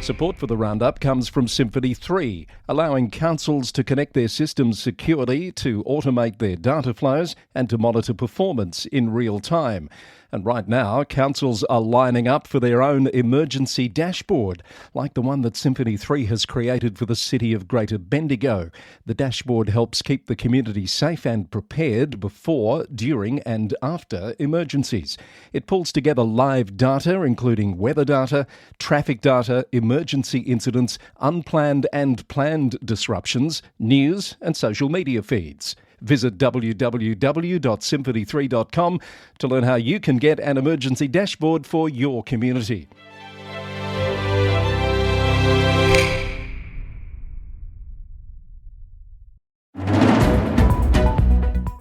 Support for the roundup comes from Symphony 3, allowing councils to connect their systems securely, to automate their data flows and to monitor performance in real time. And right now, councils are lining up for their own emergency dashboard, like the one that Symphony 3 has created for the city of Greater Bendigo. The dashboard helps keep the community safe and prepared before, during and after emergencies. It pulls together live data, including weather data, traffic data, emergency incidents, unplanned and planned disruptions, news and social media feeds. Visit www.symphony3.com to learn how you can get an emergency dashboard for your community.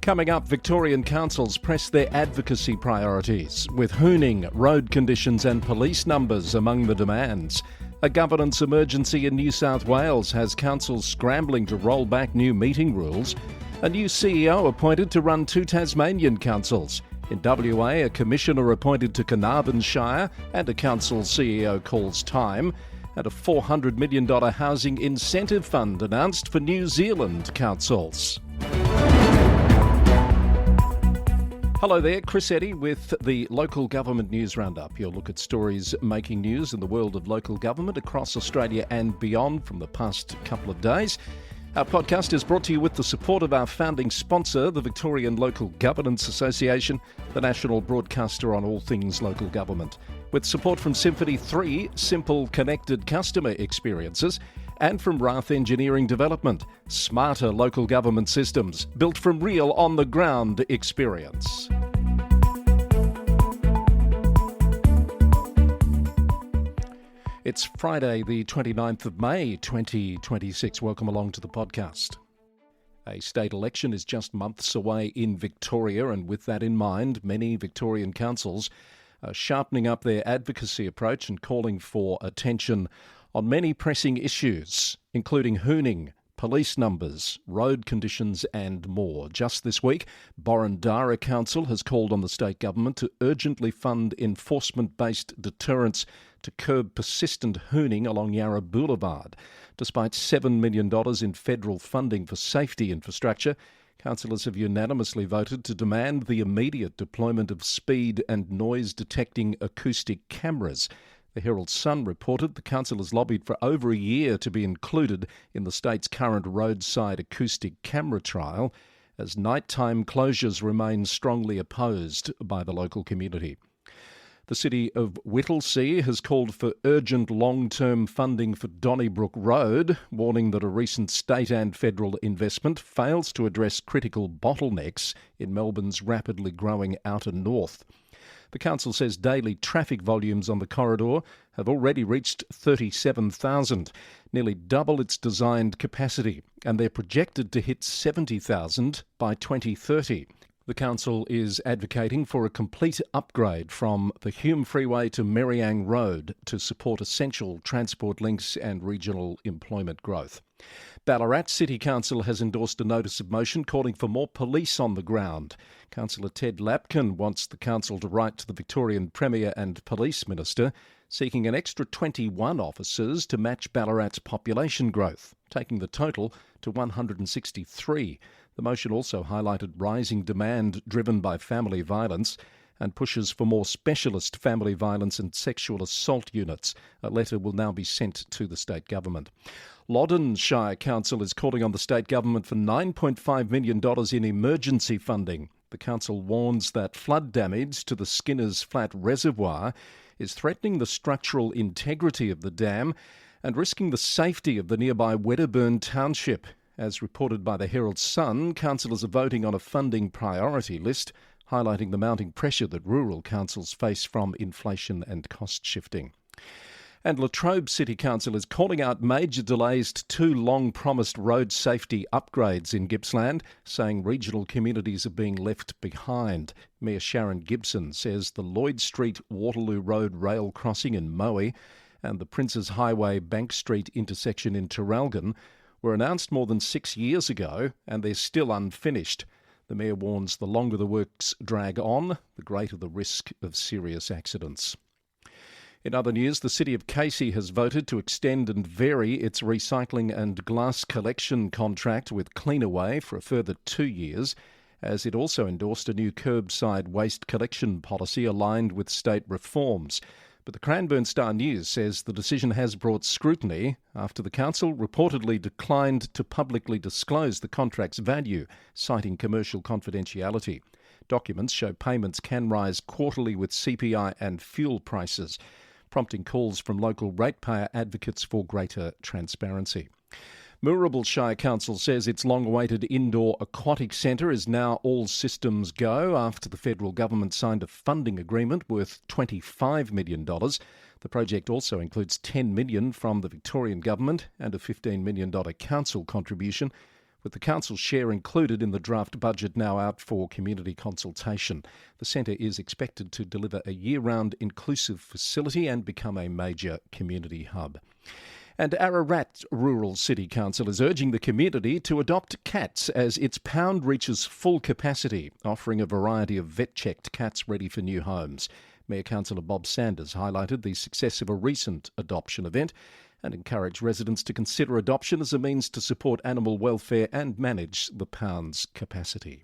Coming up, Victorian Councils press their advocacy priorities, with hooning, road conditions and police numbers among the demands. A governance emergency in New South Wales has councils scrambling to roll back new meeting rules. A new CEO appointed to run 2 Tasmanian councils. In WA, a commissioner appointed to Carnarvon Shire and a council CEO calls time. And a $400 million housing incentive fund announced for New Zealand councils. Hello there, Chris Eddy with the Local Government News Roundup. Your look at stories making news in the world of local government across Australia and beyond from the past couple of days. Our podcast is brought to you with the support of our founding sponsor, the Victorian Local Governance Association, the national broadcaster on all things local government. With support from Symphony 3, simple connected customer experiences, and from Rath Engineering Development, smarter local government systems built from real on-the-ground experience. It's Friday, the 29th of May, 2026. Welcome along to the podcast. A state election is just months away in Victoria, and with that in mind, many Victorian councils are sharpening up their advocacy approach and calling for attention on many pressing issues, including hooning, police numbers, road conditions and more. Just this week, Borrandara Council has called on the state government to urgently fund enforcement-based deterrence to curb persistent hooning along Yarra Boulevard. Despite $7 million in federal funding for safety infrastructure, councillors have unanimously voted to demand the immediate deployment of speed and noise-detecting acoustic cameras. The Herald Sun reported the council has lobbied for over a year to be included in the state's current roadside acoustic camera trial, as nighttime closures remain strongly opposed by the local community. The city of Whittlesea has called for urgent long-term funding for Donnybrook Road, warning that a recent state and federal investment fails to address critical bottlenecks in Melbourne's rapidly growing outer north. The council says daily traffic volumes on the corridor have already reached 37,000, nearly double its designed capacity, and they're projected to hit 70,000 by 2030. The council is advocating for a complete upgrade from the Hume Freeway to Merriang Road to support essential transport links and regional employment growth. Ballarat City Council has endorsed a notice of motion calling for more police on the ground. Councillor Ted Lapkin wants the council to write to the Victorian Premier and Police Minister, seeking an extra 21 officers to match Ballarat's population growth, taking the total to 163. The motion also highlighted rising demand driven by family violence and pushes for more specialist family violence and sexual assault units. A letter will now be sent to the state government. Loddon Shire Council is calling on the state government for $9.5 million in emergency funding. The council warns that flood damage to the Skinners Flat Reservoir is threatening the structural integrity of the dam and risking the safety of the nearby Wedderburn Township. As reported by the Herald Sun, councillors are voting on a funding priority list, highlighting the mounting pressure that rural councils face from inflation and cost shifting. And Latrobe City Council is calling out major delays to 2 long-promised road safety upgrades in Gippsland, saying regional communities are being left behind. Mayor Sharon Gibson says the Lloyd Street Waterloo Road rail crossing in Moe and the Princes Highway Bank Street intersection in Traralgon were announced more than 6 years ago, and they're still unfinished. The Mayor warns the longer the works drag on, the greater the risk of serious accidents. In other news, the City of Casey has voted to extend and vary its recycling and glass collection contract with Cleanaway for a further 2 years, as it also endorsed a new curbside waste collection policy aligned with state reforms. But the Cranbourne Star News says the decision has brought scrutiny after the council reportedly declined to publicly disclose the contract's value, citing commercial confidentiality. Documents show payments can rise quarterly with CPI and fuel prices, prompting calls from local ratepayer advocates for greater transparency. Moorabool Shire Council says its long-awaited indoor aquatic centre is now all systems go after the federal government signed a funding agreement worth $25 million. The project also includes $10 million from the Victorian government and a $15 million council contribution, with the council's share included in the draft budget now out for community consultation. The centre is expected to deliver a year-round inclusive facility and become a major community hub. And Ararat Rural City Council is urging the community to adopt cats as its pound reaches full capacity, offering a variety of vet-checked cats ready for new homes. Mayor Councillor Bob Sanders highlighted the success of a recent adoption event and encourage residents to consider adoption as a means to support animal welfare and manage the pound's capacity.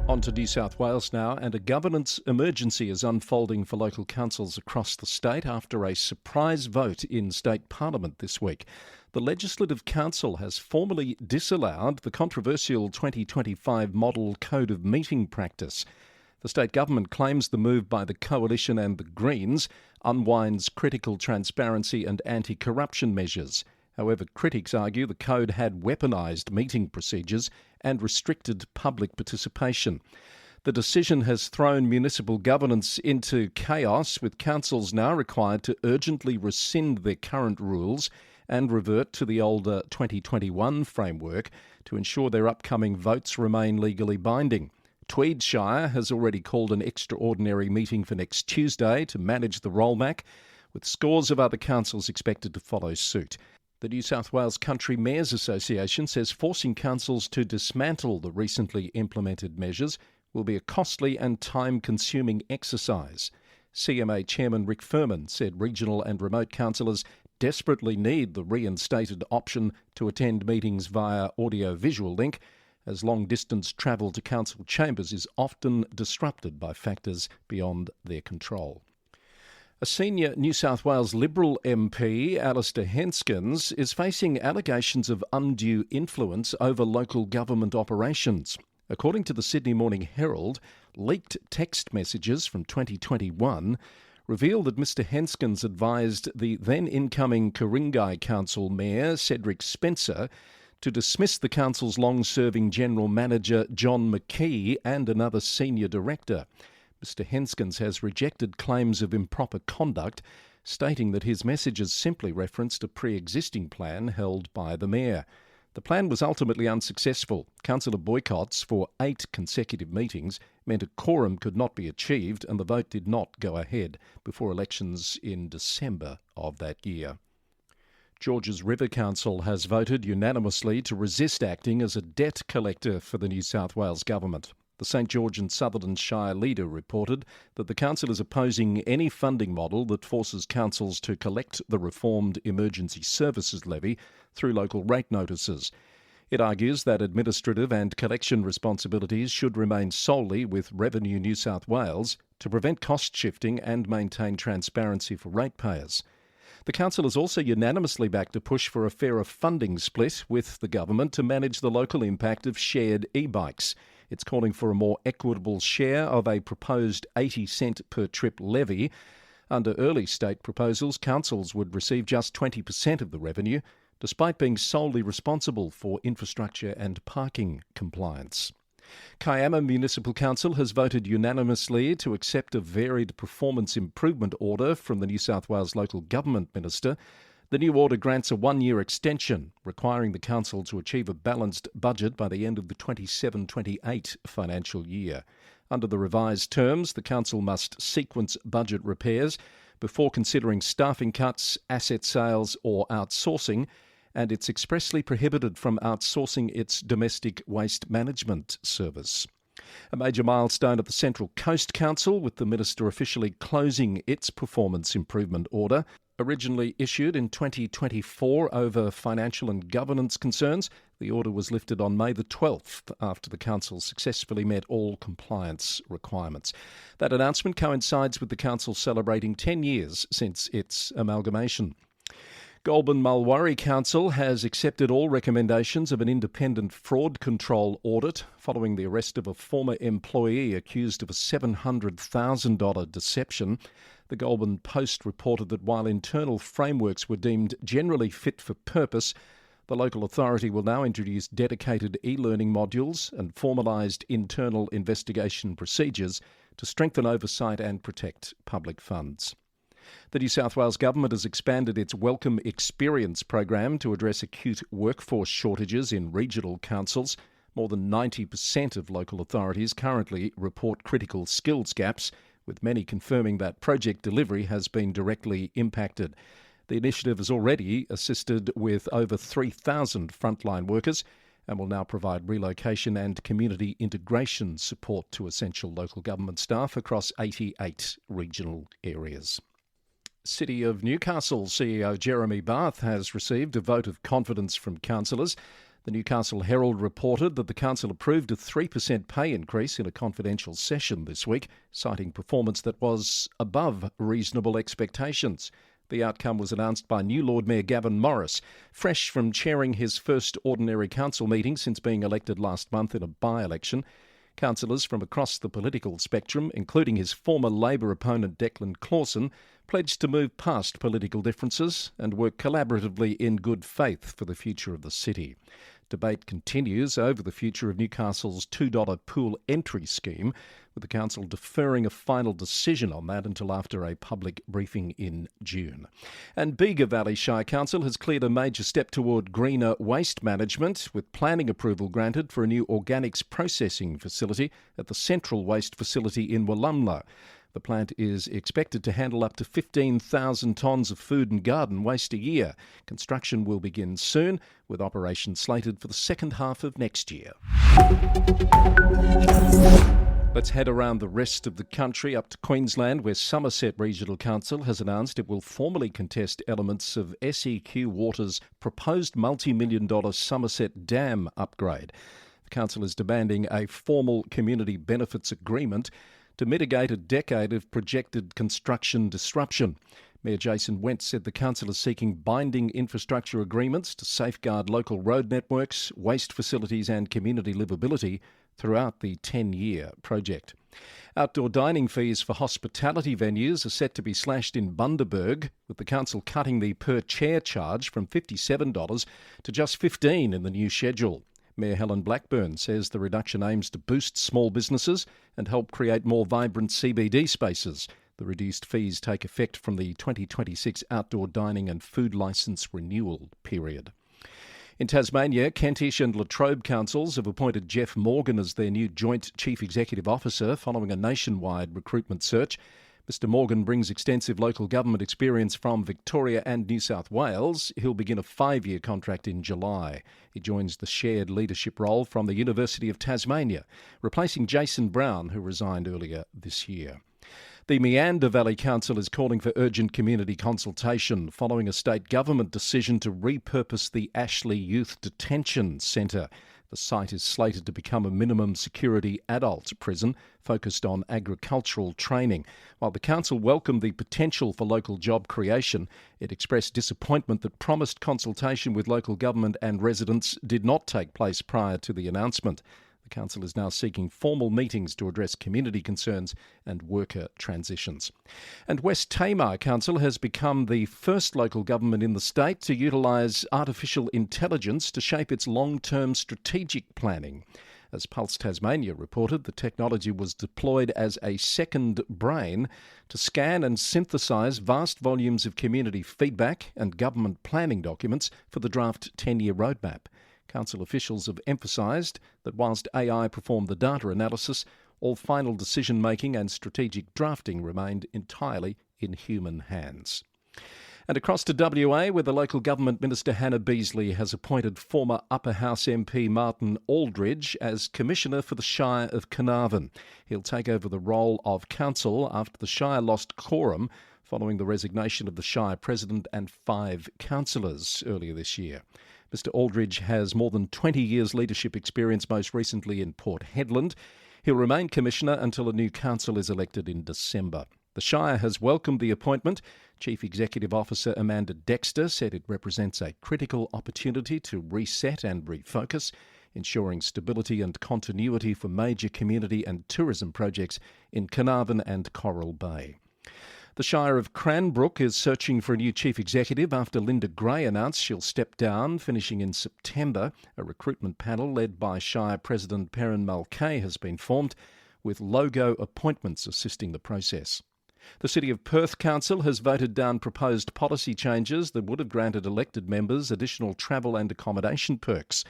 On to New South Wales now, and a governance emergency is unfolding for local councils across the state after a surprise vote in state parliament this week. The Legislative Council has formally disallowed the controversial 2025 Model Code of Meeting Practice. The state government claims the move by the Coalition and the Greens unwinds critical transparency and anti-corruption measures. However, critics argue the code had weaponised meeting procedures and restricted public participation. The decision has thrown municipal governance into chaos, with councils now required to urgently rescind their current rules and revert to the older 2021 framework to ensure their upcoming votes remain legally binding. Tweed Shire has already called an extraordinary meeting for next Tuesday to manage the rollback, with scores of other councils expected to follow suit. The New South Wales Country Mayors Association says forcing councils to dismantle the recently implemented measures will be a costly and time-consuming exercise. CMA Chairman Rick Furman said regional and remote councillors desperately need the reinstated option to attend meetings via audio-visual link, as long-distance travel to council chambers is often disrupted by factors beyond their control. A senior New South Wales Liberal MP, Alistair Henskins, is facing allegations of undue influence over local government operations. According to the Sydney Morning Herald, leaked text messages from 2021 reveal that Mr Henskins advised the then-incoming Ku-ring-gai Council Mayor, Cedric Spencer, to dismiss the council's long-serving General Manager John McKee and another senior director. Mr Henskins has rejected claims of improper conduct, stating that his messages simply referenced a pre-existing plan held by the Mayor. The plan was ultimately unsuccessful. Councillor boycotts for 8 consecutive meetings meant a quorum could not be achieved and the vote did not go ahead before elections in December of that year. Georges River Council has voted unanimously to resist acting as a debt collector for the New South Wales Government. The St George and Sutherland Shire leader reported that the council is opposing any funding model that forces councils to collect the reformed emergency services levy through local rate notices. It argues that administrative and collection responsibilities should remain solely with Revenue New South Wales to prevent cost shifting and maintain transparency for ratepayers. The council has also unanimously backed a push for a fairer funding split with the government to manage the local impact of shared e-bikes. It's calling for a more equitable share of a proposed 80-cent per trip levy. Under early state proposals, councils would receive just 20% of the revenue, despite being solely responsible for infrastructure and parking compliance. Kiama Municipal Council has voted unanimously to accept a varied performance improvement order from the New South Wales Local Government Minister. The new order grants a 1-year extension, requiring the council to achieve a balanced budget by the end of the 27-28 financial year. Under the revised terms, the council must sequence budget repairs before considering staffing cuts, asset sales or outsourcing, and it's expressly prohibited from outsourcing its domestic waste management service. A major milestone at the Central Coast Council, with the Minister officially closing its performance improvement order. Originally issued in 2024 over financial and governance concerns, the order was lifted on May the 12th after the Council successfully met all compliance requirements. That announcement coincides with the Council celebrating 10 years since its amalgamation. Goulburn Mulwaree Council has accepted all recommendations of an independent fraud control audit following the arrest of a former employee accused of a $700,000 deception. The Goulburn Post reported that while internal frameworks were deemed generally fit for purpose, the local authority will now introduce dedicated e-learning modules and formalised internal investigation procedures to strengthen oversight and protect public funds. The New South Wales Government has expanded its Welcome Experience program to address acute workforce shortages in regional councils. More than 90% of local authorities currently report critical skills gaps, with many confirming that project delivery has been directly impacted. The initiative has already assisted with over 3,000 frontline workers and will now provide relocation and community integration support to essential local government staff across 88 regional areas. City of Newcastle CEO Jeremy Barth has received a vote of confidence from councillors. The Newcastle Herald reported that the council approved a 3% pay increase in a confidential session this week, citing performance that was above reasonable expectations. The outcome was announced by new Lord Mayor Gavin Morris, fresh from chairing his first ordinary council meeting since being elected last month in a by-election. Councillors from across the political spectrum, including his former Labor opponent Declan Clawson, pledged to move past political differences and work collaboratively in good faith for the future of the city. Debate continues over the future of Newcastle's $2 pool entry scheme, with the council deferring a final decision on that until after a public briefing in June. And Bega Valley Shire Council has cleared a major step toward greener waste management, with planning approval granted for a new organics processing facility at the Central Waste Facility in Wallumbla. The plant is expected to handle up to 15,000 tonnes of food and garden waste a year. Construction will begin soon, with operations slated for the second half of next year. Let's head around the rest of the country up to Queensland, where Somerset Regional Council has announced it will formally contest elements of SEQ Water's proposed multi-million-dollar Somerset Dam upgrade. The council is demanding a formal community benefits agreement to mitigate a decade of projected construction disruption. Mayor Jason Wentz said the council is seeking binding infrastructure agreements to safeguard local road networks, waste facilities and community livability throughout the 10-year project. Outdoor dining fees for hospitality venues are set to be slashed in Bundaberg, with the council cutting the per-chair charge from $57 to just $15 in the new schedule. Mayor Helen Blackburn says the reduction aims to boost small businesses and help create more vibrant CBD spaces. The reduced fees take effect from the 2026 outdoor dining and food licence renewal period. In Tasmania, Kentish and Latrobe councils have appointed Jeff Morgan as their new Joint Chief Executive Officer following a nationwide recruitment search. Mr Morgan brings extensive local government experience from Victoria and New South Wales. He'll begin a 5-year contract in July. He joins the shared leadership role from the University of Tasmania, replacing Jason Brown, who resigned earlier this year. The Meander Valley Council is calling for urgent community consultation following a state government decision to repurpose the Ashley Youth Detention Centre. The site is slated to become a minimum security adult prison focused on agricultural training. While the council welcomed the potential for local job creation, it expressed disappointment that promised consultation with local government and residents did not take place prior to the announcement. The council is now seeking formal meetings to address community concerns and worker transitions. And West Tamar Council has become the first local government in the state to utilise artificial intelligence to shape its long-term strategic planning. As Pulse Tasmania reported, the technology was deployed as a second brain to scan and synthesise vast volumes of community feedback and government planning documents for the draft 10-year roadmap. Council officials have emphasised that whilst AI performed the data analysis, all final decision-making and strategic drafting remained entirely in human hands. And across to WA, where the local government minister Hannah Beasley has appointed former Upper House MP Martin Aldridge as Commissioner for the Shire of Carnarvon. He'll take over the role of council after the Shire lost quorum following the resignation of the Shire President and 5 councillors earlier this year. Mr Aldridge has more than 20 years leadership experience, most recently in Port Hedland. He'll remain Commissioner until a new council is elected in December. The Shire has welcomed the appointment. Chief Executive Officer Amanda Dexter said it represents a critical opportunity to reset and refocus, ensuring stability and continuity for major community and tourism projects in Carnarvon and Coral Bay. The Shire of Cranbrook is searching for a new chief executive after Linda Gray announced she'll step down, finishing in September. A recruitment panel led by Shire President Perrin Mulcahy has been formed, with logo appointments assisting the process. The City of Perth Council has voted down proposed policy changes that would have granted elected members additional travel and accommodation perks.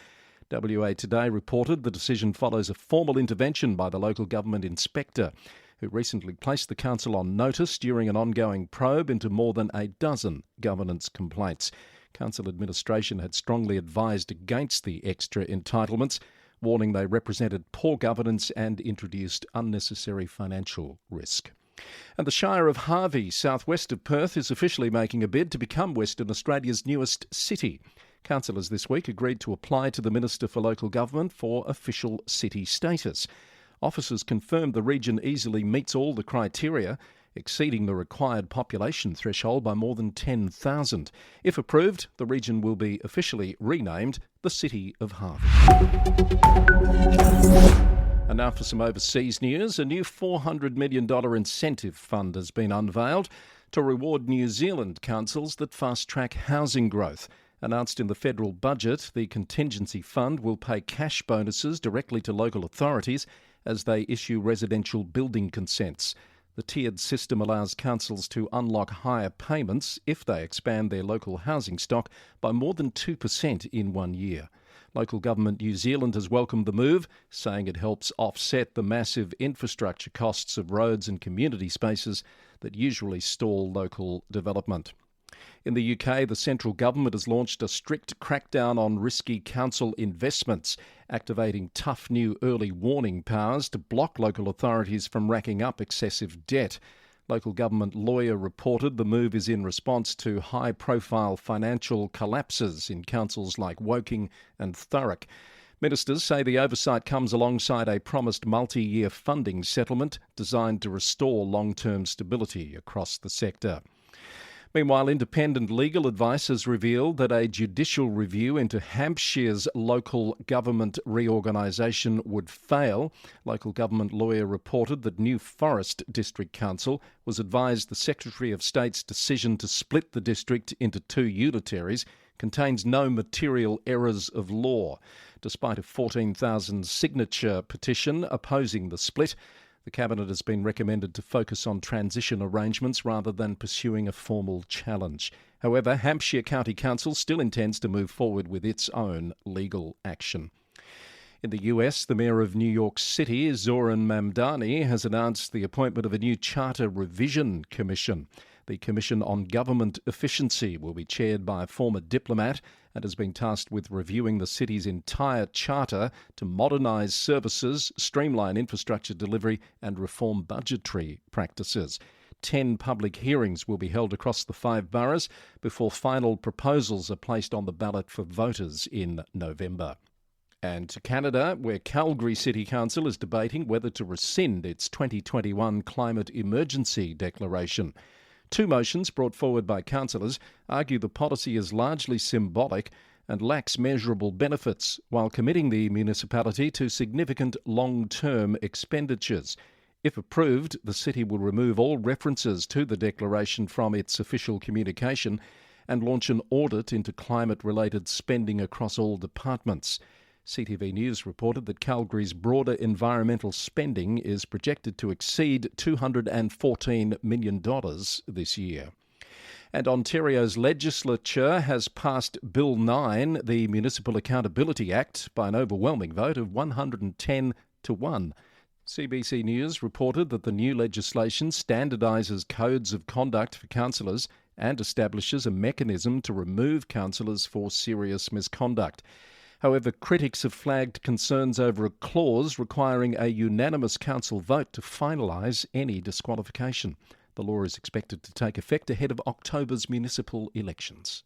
WA Today reported the decision follows a formal intervention by the local government inspector, who recently placed the council on notice during an ongoing probe into more than a dozen governance complaints. Council administration had strongly advised against the extra entitlements, warning they represented poor governance and introduced unnecessary financial risk. And the Shire of Harvey, southwest of Perth, is officially making a bid to become Western Australia's newest city. Councillors this week agreed to apply to the Minister for Local Government for official city status. Officers confirmed the region easily meets all the criteria, exceeding the required population threshold by more than 10,000. If approved, the region will be officially renamed the City of Harvey. And now for some overseas news. A new $400 million incentive fund has been unveiled to reward New Zealand councils that fast-track housing growth. Announced in the federal budget, the contingency fund will pay cash bonuses directly to local authorities as they issue residential building consents. The tiered system allows councils to unlock higher payments if they expand their local housing stock by more than 2% in 1 year. Local Government New Zealand has welcomed the move, saying it helps offset the massive infrastructure costs of roads and community spaces that usually stall local development. In the UK, the central government has launched a strict crackdown on risky council investments, activating tough new early warning powers to block local authorities from racking up excessive debt. Local government lawyer reported the move is in response to high-profile financial collapses in councils like Woking and Thurrock. Ministers say the oversight comes alongside a promised multi-year funding settlement designed to restore long-term stability across the sector. Meanwhile, independent legal advice has revealed that a judicial review into Hampshire's local government reorganisation would fail. Local government lawyer reported that New Forest District Council was advised the Secretary of State's decision to split the district into 2 unitaries contains no material errors of law. Despite a 14,000 signature petition opposing the split, the Cabinet has been recommended to focus on transition arrangements rather than pursuing a formal challenge. However, Hampshire County Council still intends to move forward with its own legal action. In the US, the Mayor of New York City, Zoran Mamdani, has announced the appointment of a new Charter Revision Commission. The Commission on Government Efficiency will be chaired by a former diplomat and has been tasked with reviewing the city's entire charter to modernise services, streamline infrastructure delivery and reform budgetary practices. 10 public hearings will be held across the 5 boroughs before final proposals are placed on the ballot for voters in November. And to Canada, where Calgary City Council is debating whether to rescind its 2021 climate emergency declaration. 2 motions brought forward by councillors argue the policy is largely symbolic and lacks measurable benefits, while committing the municipality to significant long-term expenditures. If approved, the city will remove all references to the declaration from its official communication and launch an audit into climate-related spending across all departments. CTV News reported that Calgary's broader environmental spending is projected to exceed $214 million this year. And Ontario's legislature has passed Bill 9, the Municipal Accountability Act, by an overwhelming vote of 110 to 1. CBC News reported that the new legislation standardises codes of conduct for councillors and establishes a mechanism to remove councillors for serious misconduct. However, critics have flagged concerns over a clause requiring a unanimous council vote to finalise any disqualification. The law is expected to take effect ahead of October's municipal elections.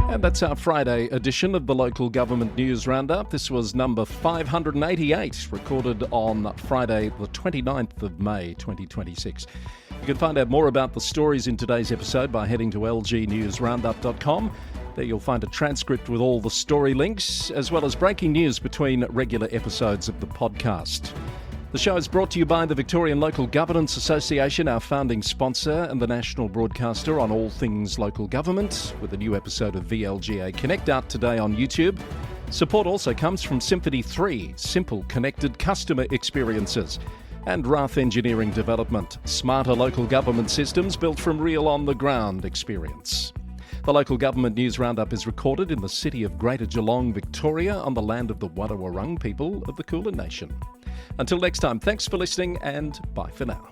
And that's our Friday edition of the Local Government News Roundup. This was number 588, recorded on Friday the 29th of May 2026. You can find out more about the stories in today's episode by heading to lgnewsroundup.com. There you'll find a transcript with all the story links, as well as breaking news between regular episodes of the podcast. The show is brought to you by the Victorian Local Governance Association, our founding sponsor and the national broadcaster on all things local government, with a new episode of VLGA Connect out today on YouTube. Support also comes from Symphony 3, simple connected customer experiences, and Rath Engineering Development, smarter local government systems built from real on-the-ground experience. The Local Government News Roundup is recorded in the city of Greater Geelong, Victoria, on the land of the Wadawurrung people of the Kulin Nation. Until next time, thanks for listening and bye for now.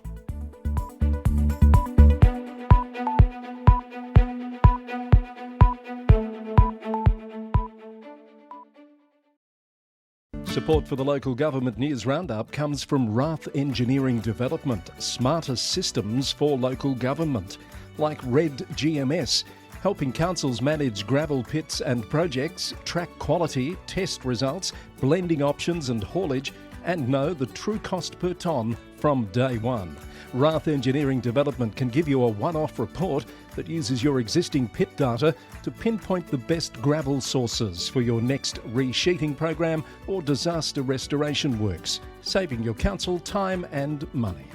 Support for the Local Government News Roundup comes from Rath Engineering Development, smarter systems for local government, like Red GMS, helping councils manage gravel pits and projects, track quality, test results, blending options and haulage, and know the true cost per tonne from day one. Rath Engineering Development can give you a one-off report that uses your existing pit data to pinpoint the best gravel sources for your next resheeting program or disaster restoration works, saving your council time and money.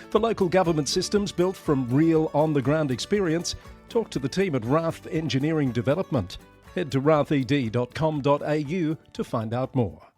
For local government systems built from real on-the-ground experience, talk to the team at Rath Engineering Development. Head to rathed.com.au to find out more.